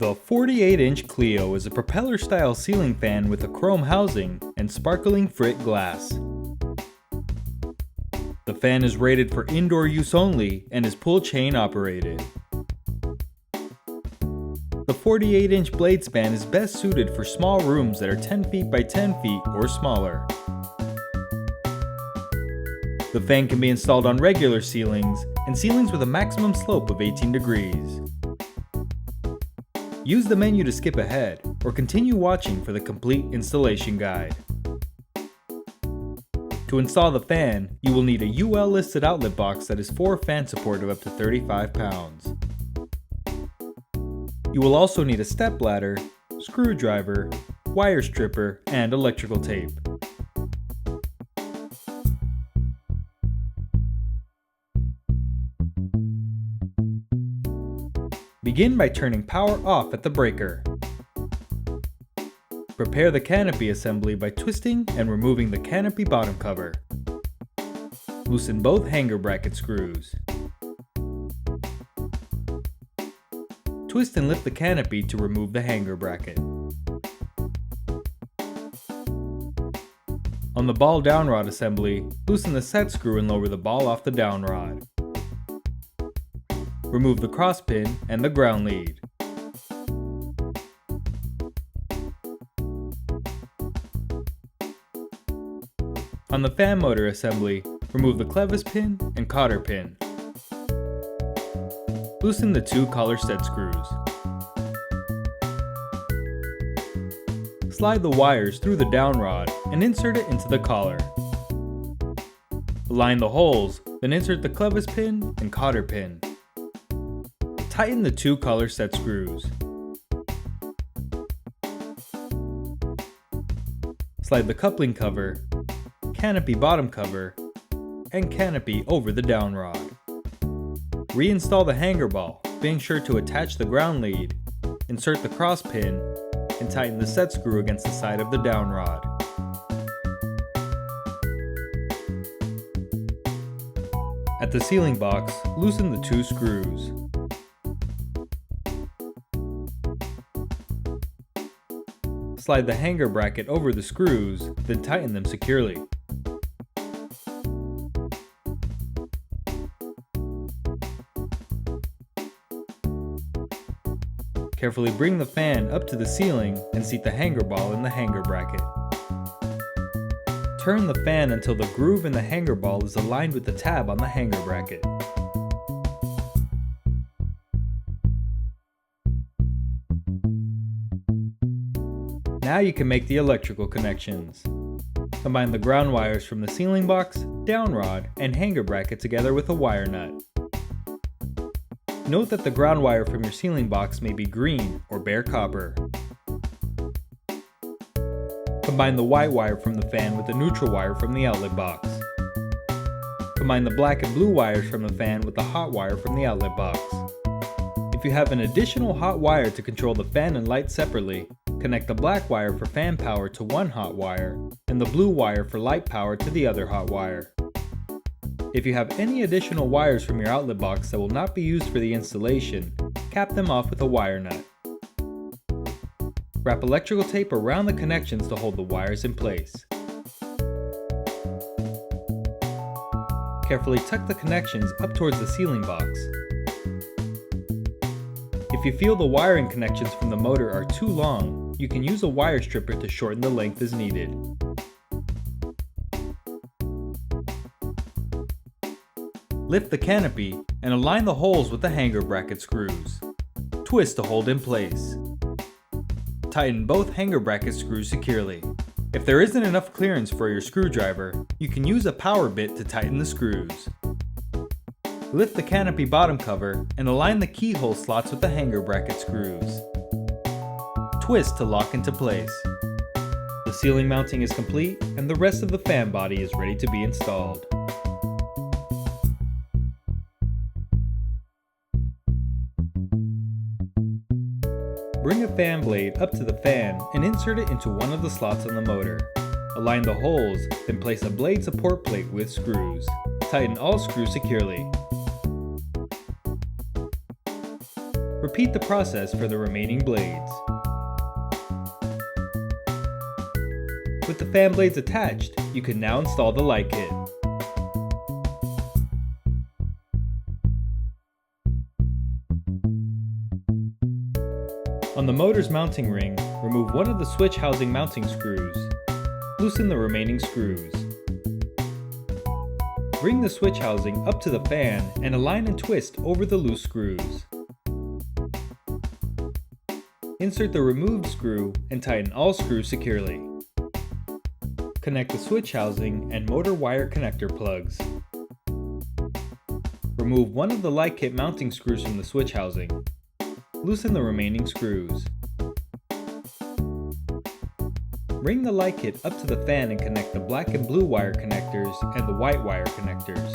The 48-inch Cleo is a propeller-style ceiling fan with a chrome housing and sparkling frit glass. The fan is rated for indoor use only and is pull chain operated. The 48-inch blade span is best suited for small rooms that are 10 feet by 10 feet or smaller. The fan can be installed on regular ceilings and ceilings with a maximum slope of 18 degrees. Use the menu to skip ahead or continue watching for the complete installation guide. To install the fan, you will need a UL listed outlet box that is 4 fan support of up to 35 pounds. You will also need a step ladder, screwdriver, wire stripper, and electrical tape. Begin by turning power off at the breaker. Prepare the canopy assembly by twisting and removing the canopy bottom cover. Loosen both hanger bracket screws. Twist and lift the canopy to remove the hanger bracket. On the ball down rod assembly, loosen the set screw and lower the ball off the down rod. Remove the cross pin and the ground lead. On the fan motor assembly, remove the clevis pin and cotter pin. Loosen the 2 collar set screws. Slide the wires through the down rod and insert it into the collar. Align the holes, then insert the clevis pin and cotter pin. Tighten the 2 collar set screws. Slide the coupling cover, canopy bottom cover, and canopy over the down rod. Reinstall the hanger ball, being sure to attach the ground lead, insert the cross pin, and tighten the set screw against the side of the down rod. At the ceiling box, loosen the 2 screws. Slide the hanger bracket over the screws, then tighten them securely. Carefully bring the fan up to the ceiling and seat the hanger ball in the hanger bracket. Turn the fan until the groove in the hanger ball is aligned with the tab on the hanger bracket. Now you can make the electrical connections. Combine the ground wires from the ceiling box, down rod, and hanger bracket together with a wire nut. Note that the ground wire from your ceiling box may be green or bare copper. Combine the white wire from the fan with the neutral wire from the outlet box. Combine the black and blue wires from the fan with the hot wire from the outlet box. If you have an additional hot wire to control the fan and light separately, connect the black wire for fan power to one hot wire and the blue wire for light power to the other hot wire. If you have any additional wires from your outlet box that will not be used for the installation, cap them off with a wire nut. Wrap electrical tape around the connections to hold the wires in place. Carefully tuck the connections up towards the ceiling box. If you feel the wiring connections from the motor are too long, you can use a wire stripper to shorten the length as needed. Lift the canopy and align the holes with the hanger bracket screws. Twist to hold in place. Tighten both hanger bracket screws securely. If there isn't enough clearance for your screwdriver, you can use a power bit to tighten the screws. Lift the canopy bottom cover and align the keyhole slots with the hanger bracket screws. Twist to lock into place. The ceiling mounting is complete and the rest of the fan body is ready to be installed. Bring a fan blade up to the fan and insert it into one of the slots on the motor. Align the holes, then place a blade support plate with screws. Tighten all screws securely. Repeat the process for the remaining blades. With the fan blades attached, you can now install the light kit. On the motor's mounting ring, remove one of the switch housing mounting screws. Loosen the remaining screws. Bring the switch housing up to the fan and align and twist over the loose screws. Insert the removed screw and tighten all screws securely. Connect the switch housing and motor wire connector plugs. Remove one of the light kit mounting screws from the switch housing. Loosen the remaining screws. Bring the light kit up to the fan and connect the black and blue wire connectors and the white wire connectors.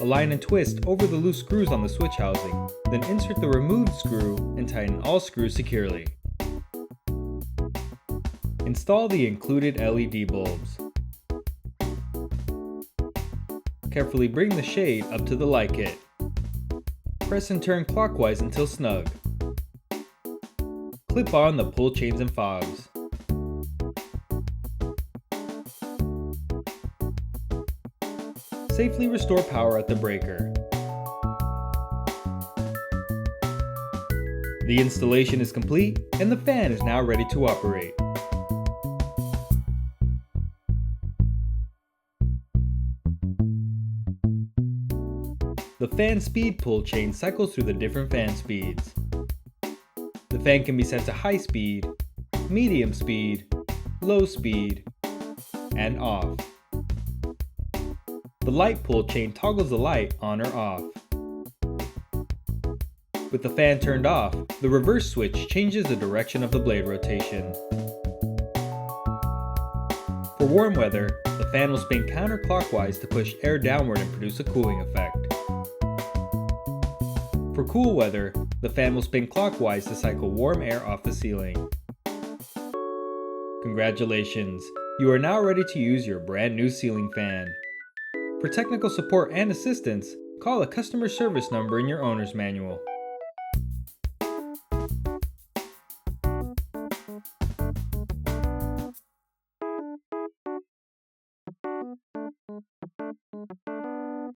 Align and twist over the loose screws on the switch housing, then insert the removed screw and tighten all screws securely. Install the included LED bulbs. Carefully bring the shade up to the light kit. Press and turn clockwise until snug. Clip on the pull chains and fobs. Safely restore power at the breaker. The installation is complete and the fan is now ready to operate. The fan speed pull chain cycles through the different fan speeds. The fan can be set to high speed, medium speed, low speed, and off. The light pull chain toggles the light on or off. With the fan turned off, the reverse switch changes the direction of the blade rotation. For warm weather, the fan will spin counterclockwise to push air downward and produce a cooling effect. For cool weather, the fan will spin clockwise to cycle warm air off the ceiling. Congratulations! You are now ready to use your brand new ceiling fan. For technical support and assistance, call a customer service number in your owner's manual.